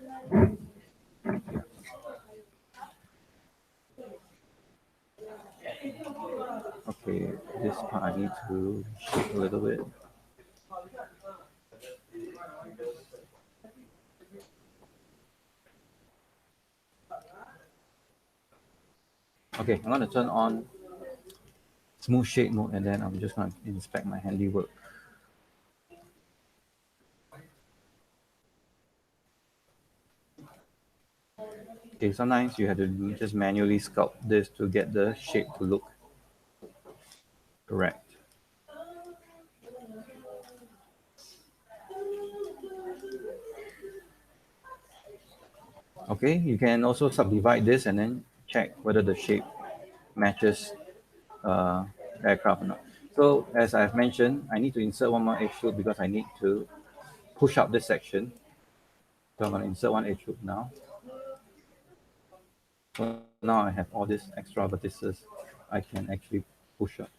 Okay, this part I need to shape a little bit. Okay, I'm going to turn on smooth shape mode and then I'm just going to inspect my handiwork. Okay, sometimes you have to just manually sculpt this to get the shape to look correct. Okay, you can also subdivide this and then check whether the shape matches aircraft or not. So as I've mentioned, I need to insert one more edge loop because I need to push up this section. So I'm going to insert one edge loop now. So now I have all these extra vertices I can actually push up.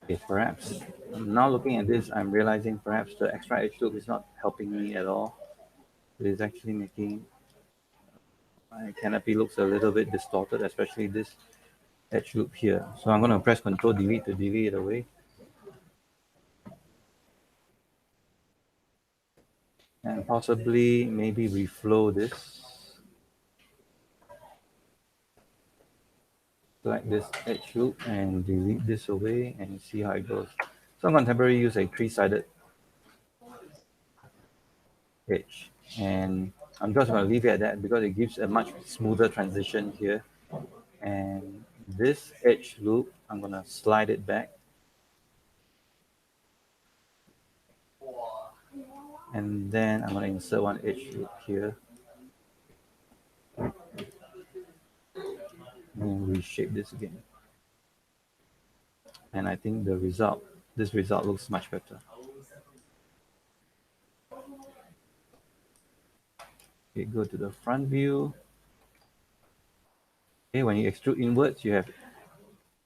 Okay, perhaps now looking at this, I'm realizing perhaps the extra edge loop is not helping me at all. It is actually making my canopy looks a little bit distorted, especially this edge loop here. So I'm going to press Control Delete to delete it away. And possibly maybe reflow this. Select this edge loop and delete this away and see how it goes. So I'm going to temporarily use a three-sided edge. And I'm just going to leave it at that because it gives a much smoother transition here. And this edge loop, I'm going to slide it back. And then I'm going to insert one edge loop here. And reshape this again. And I think this result looks much better. Okay, go to the front view. Okay, when you extrude inwards, you have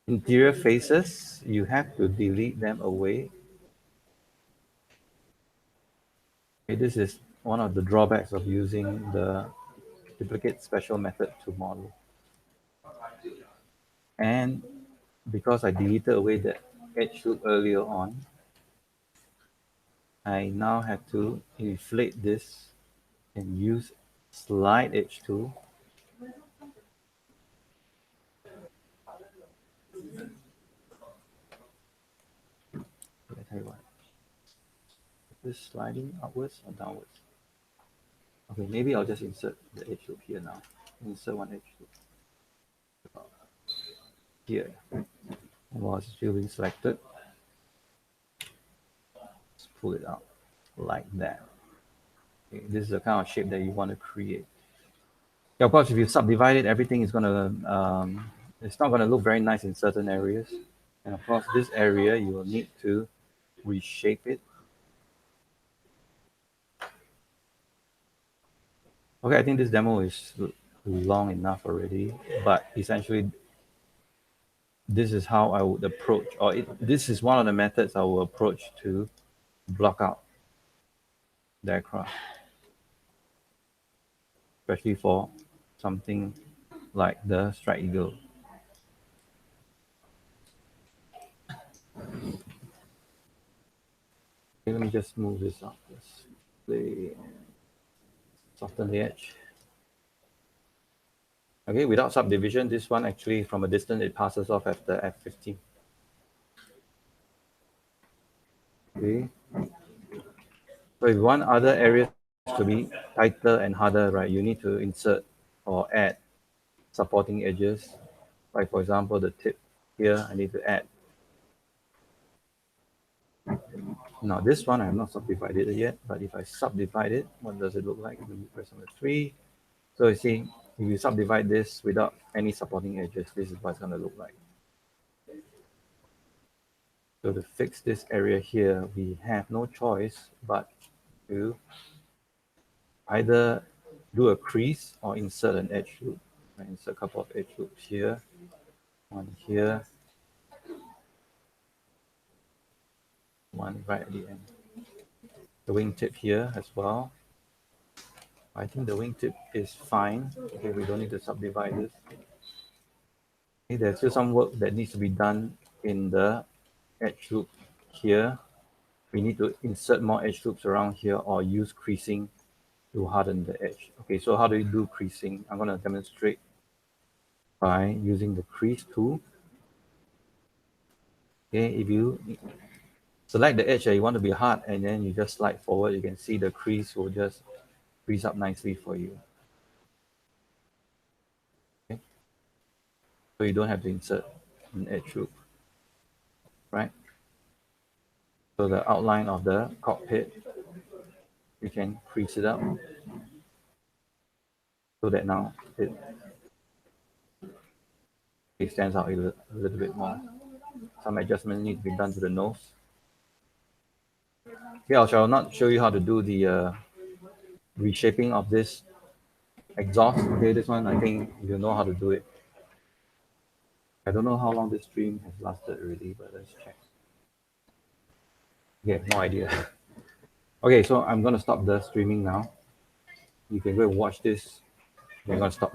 interior faces. You have to delete them away. Okay, this is one of the drawbacks of using the duplicate special method to model. And because I deleted away the edge loop earlier on, I now have to inflate this and use slide edge tool. Let me tell you what. Is this sliding upwards or downwards? Okay, maybe I'll just insert the edge loop here now. Insert one edge loop here. While it's still being selected, let's pull it out like that. Okay, this is the kind of shape that you want to create. Yeah, of course, if you subdivide it, everything is gonna it's not gonna look very nice in certain areas. And of course, this area you will need to reshape it. Okay, I think this demo is long enough already, but essentially this is how I would approach, or this is one of the methods I will approach to block out the aircraft, especially for something like the Strike Eagle. Okay, let me just move this up. Let's soften the edge. Okay, without subdivision, this one actually from a distance it passes off at the F-15. Okay. So if you want other areas to be tighter and harder, right, you need to insert or add supporting edges. Like for example, the tip here, I need to add. Now this one I have not subdivided it yet, but if I subdivide it, what does it look like? Let me press number 3. So you see, if you subdivide this without any supporting edges, this is what it's going to look like. So to fix this area here, we have no choice but to either do a crease or insert an edge loop. I insert a couple of edge loops here, one here, one right at the end. The wingtip here as well. I think the wingtip is fine. Okay, we don't need to subdivide this. Okay, there's still some work that needs to be done in the edge loop here. We need to insert more edge loops around here or use creasing to harden the edge. Okay, so how do you do creasing? I'm going to demonstrate by using the crease tool. Okay, if you select the edge that you want to be hard and then you just slide forward, you can see the crease will just crease up nicely for you. Okay, so you don't have to insert an edge loop, right? So the outline of the cockpit, you can crease it up so that now it stands out a little bit more. Some adjustments need to be done to the nose. Okay, I shall not show you how to do the reshaping of this exhaust. Okay, this one I think you know how to do it. I don't know how long this stream has lasted already, but let's check. Okay, no idea. Okay, so I'm gonna stop the streaming now. You can go and watch this. We're gonna stop now.